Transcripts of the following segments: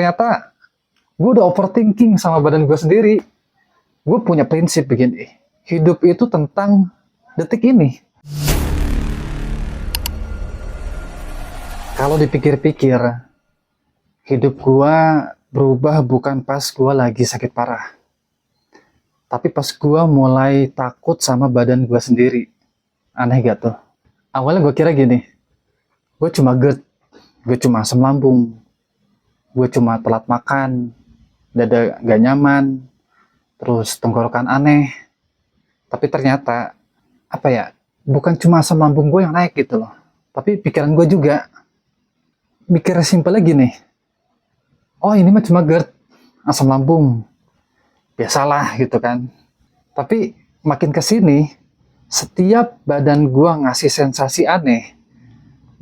Ternyata gue udah overthinking sama badan gue sendiri. Gue punya prinsip begini, hidup itu tentang detik ini. Kalau dipikir-pikir, hidup gue berubah bukan pas gue lagi sakit parah, tapi pas gue mulai takut sama badan gue sendiri. Aneh gak tuh? Awalnya gue kira gini, gue cuma GERD, gue cuma asam lambung, gue cuma telat makan, dada gak nyaman, terus tenggorokan aneh. Tapi ternyata, bukan cuma asam lambung gue yang naik gitu loh, tapi pikiran gue juga. Mikirnya simpel lagi nih, oh ini mah cuma GERD, asam lambung, biasalah gitu kan. Tapi makin kesini, setiap badan gue ngasih sensasi aneh,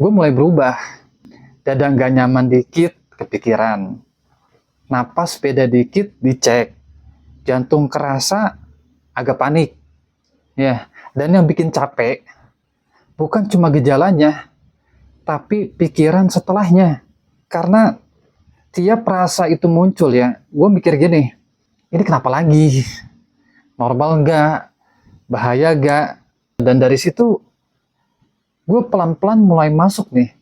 gue mulai berubah. Dada gak nyaman dikit, kepikiran. Napas beda dikit, dicek. Jantung kerasa, agak panik. Ya, dan yang bikin capek, bukan cuma gejalanya, tapi pikiran setelahnya. Karena tiap rasa itu muncul ya, gue mikir gini, ini kenapa lagi? Normal nggak? Bahaya nggak? Dan dari situ, gue pelan-pelan mulai masuk nih,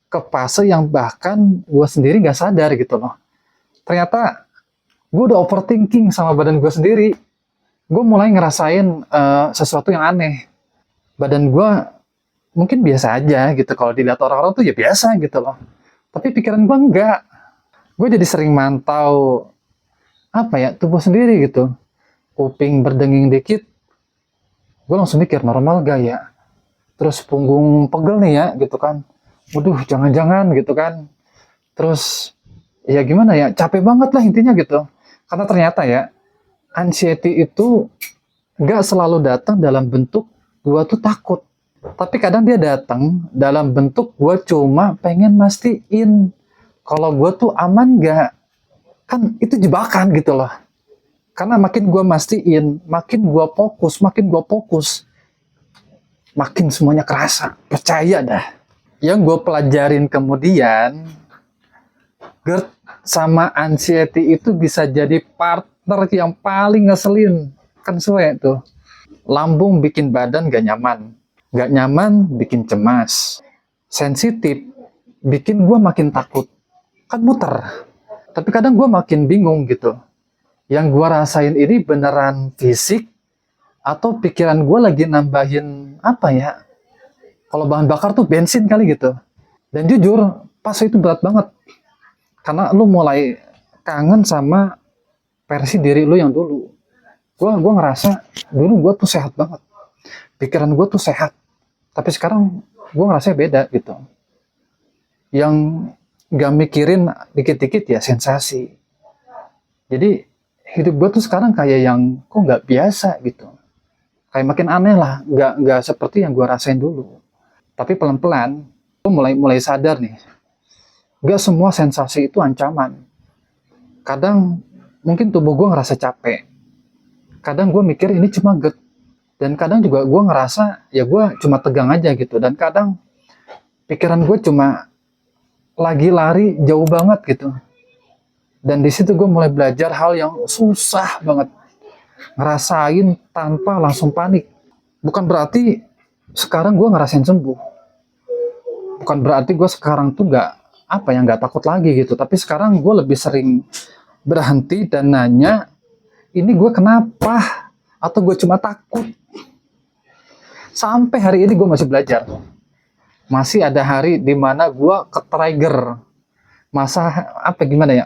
ke fase yang bahkan gue sendiri nggak sadar gitu loh. Ternyata, gue udah overthinking sama badan gue sendiri. Gue mulai ngerasain sesuatu yang aneh. Badan gue mungkin biasa aja gitu, kalau dilihat orang-orang tuh ya biasa gitu loh. Tapi pikiran gue enggak. Gue jadi sering mantau tubuh sendiri gitu. Kuping berdenging dikit, gue langsung mikir normal gak ya. Terus punggung pegel nih ya gitu kan. Waduh jangan-jangan gitu kan. Terus ya gimana ya, capek banget lah intinya gitu. Karena ternyata ya, anxiety itu nggak selalu datang dalam bentuk gue tuh takut. Tapi kadang dia datang dalam bentuk gue cuma pengen mastiin kalau gue tuh aman nggak. Kan itu jebakan gitu loh. Karena makin gue mastiin, makin gue fokus, makin semuanya kerasa. Percaya dah. Yang gue pelajarin kemudian, GERD sama anxiety itu bisa jadi partner yang paling ngeselin. Kan suwe tuh. Lambung bikin badan gak nyaman. Gak nyaman bikin cemas. Sensitif bikin gue makin takut. Kan muter. Tapi kadang gue makin bingung gitu. Yang gue rasain ini beneran fisik atau pikiran gue lagi nambahin kalau bahan bakar tuh bensin kali gitu. Dan jujur, pas itu berat banget. Karena lu mulai kangen sama versi diri lu yang dulu. Gue ngerasa dulu gue tuh sehat banget. Pikiran gue tuh sehat. Tapi sekarang gue ngerasa beda gitu. Yang gak mikirin dikit-dikit ya sensasi. Jadi hidup gue tuh sekarang kayak yang kok gak biasa gitu. Kayak makin aneh lah. Gak seperti yang gue rasain dulu. Tapi pelan-pelan gue mulai sadar nih. Gak semua sensasi itu ancaman. Kadang mungkin tubuh gue ngerasa capek. Kadang gue mikir ini cuma GERD. Dan kadang juga gue ngerasa ya gue cuma tegang aja gitu. Dan kadang pikiran gue cuma lagi lari jauh banget gitu. Dan di situ gue mulai belajar hal yang susah banget. Ngerasain tanpa langsung panik. Bukan berarti sekarang gue ngerasain sembuh. Bukan berarti gue sekarang tuh nggak takut lagi gitu. Tapi sekarang gue lebih sering berhenti dan nanya, ini gue kenapa? Atau gue cuma takut? Sampai hari ini gue masih belajar. Masih ada hari dimana gue ke-trigger.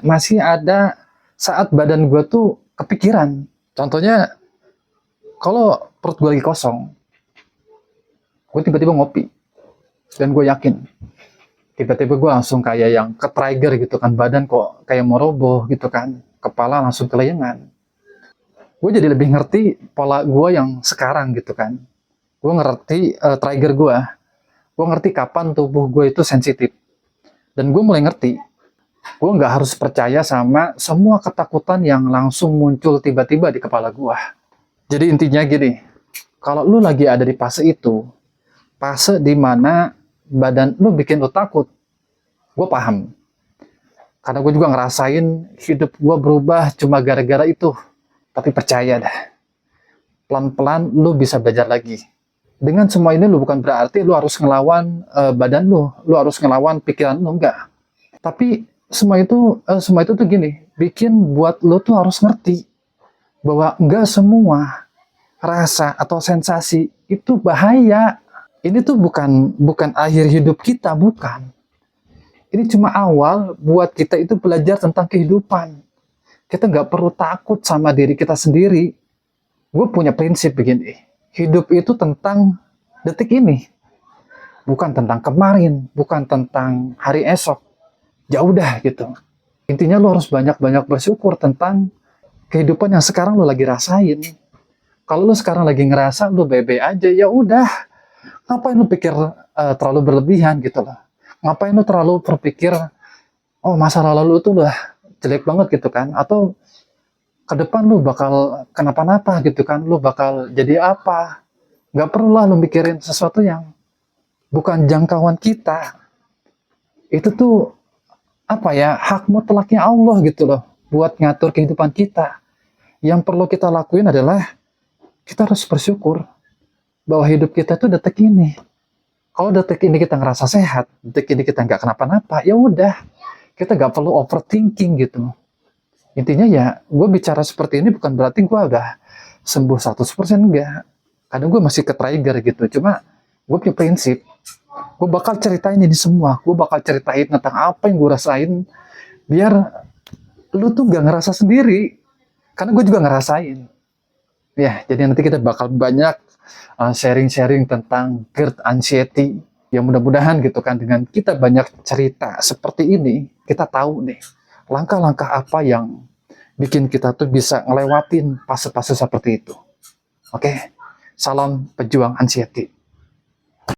Masih ada saat badan gue tuh kepikiran. Contohnya, kalau perut gue lagi kosong, gue tiba-tiba ngopi. Dan gue yakin, tiba-tiba gue langsung kayak yang ke-trigger gitu kan. Badan kok kayak mau roboh gitu kan. Kepala langsung kelayangan. Gue jadi lebih ngerti pola gue yang sekarang gitu kan. Gue ngerti trigger gue. Gue ngerti kapan tubuh gue itu sensitif. Dan gue mulai ngerti, gue nggak harus percaya sama semua ketakutan yang langsung muncul tiba-tiba di kepala gue. Jadi intinya gini, kalau lu lagi ada di fase itu, fase dimana badan lu bikin lu takut, gue paham. Karena gue juga ngerasain hidup gue berubah cuma gara-gara itu. Tapi percaya dah, pelan-pelan lu bisa belajar lagi. Dengan semua ini lu bukan berarti lu harus ngelawan badan lu harus ngelawan pikiran lu, enggak. Tapi semua itu tuh gini, bikin buat lu tuh harus ngerti bahwa enggak semua rasa atau sensasi itu bahaya. Ini tuh bukan akhir hidup kita, bukan. Ini cuma awal buat kita itu belajar tentang kehidupan. Kita nggak perlu takut sama diri kita sendiri. Gue punya prinsip begini, hidup itu tentang detik ini, bukan tentang kemarin, bukan tentang hari esok. Jauh dah gitu. Intinya lo harus banyak-banyak bersyukur tentang kehidupan yang sekarang lo lagi rasain. Kalau lo sekarang lagi ngerasa lo bebe aja, ya udah. Ngapain lo pikir terlalu berlebihan gitu loh. Ngapain lo terlalu berpikir, oh masa lalu itu udah jelek banget gitu kan, atau ke depan lu bakal kenapa-napa gitu kan, lu bakal jadi apa. Nggak perlu lah lu mikirin sesuatu yang bukan jangkauan kita. Itu tuh apa ya, hak mutlaknya Allah gitu loh buat ngatur kehidupan kita. Yang perlu kita lakuin adalah kita harus bersyukur bahwa hidup kita tuh detik ini. Kalau detik ini kita ngerasa sehat, detik ini kita nggak kenapa-napa, ya udah, kita nggak perlu overthinking gitu. Intinya ya, gue bicara seperti ini bukan berarti gue udah sembuh 100%, enggak. Kadang gue masih ke-trigger gitu. Cuma gue punya prinsip. Gue bakal ceritain ini semua. Gue bakal ceritain tentang apa yang gue rasain. Biar lu tuh gak ngerasa sendiri. Karena gue juga ngerasain. Ya, jadi nanti kita bakal banyak sharing-sharing tentang GERD anxiety. Yang mudah-mudahan gitu kan, dengan kita banyak cerita seperti ini, kita tahu nih langkah-langkah apa yang bikin kita tuh bisa ngelewatin fase-fase seperti itu. Oke, salam pejuang anxiety.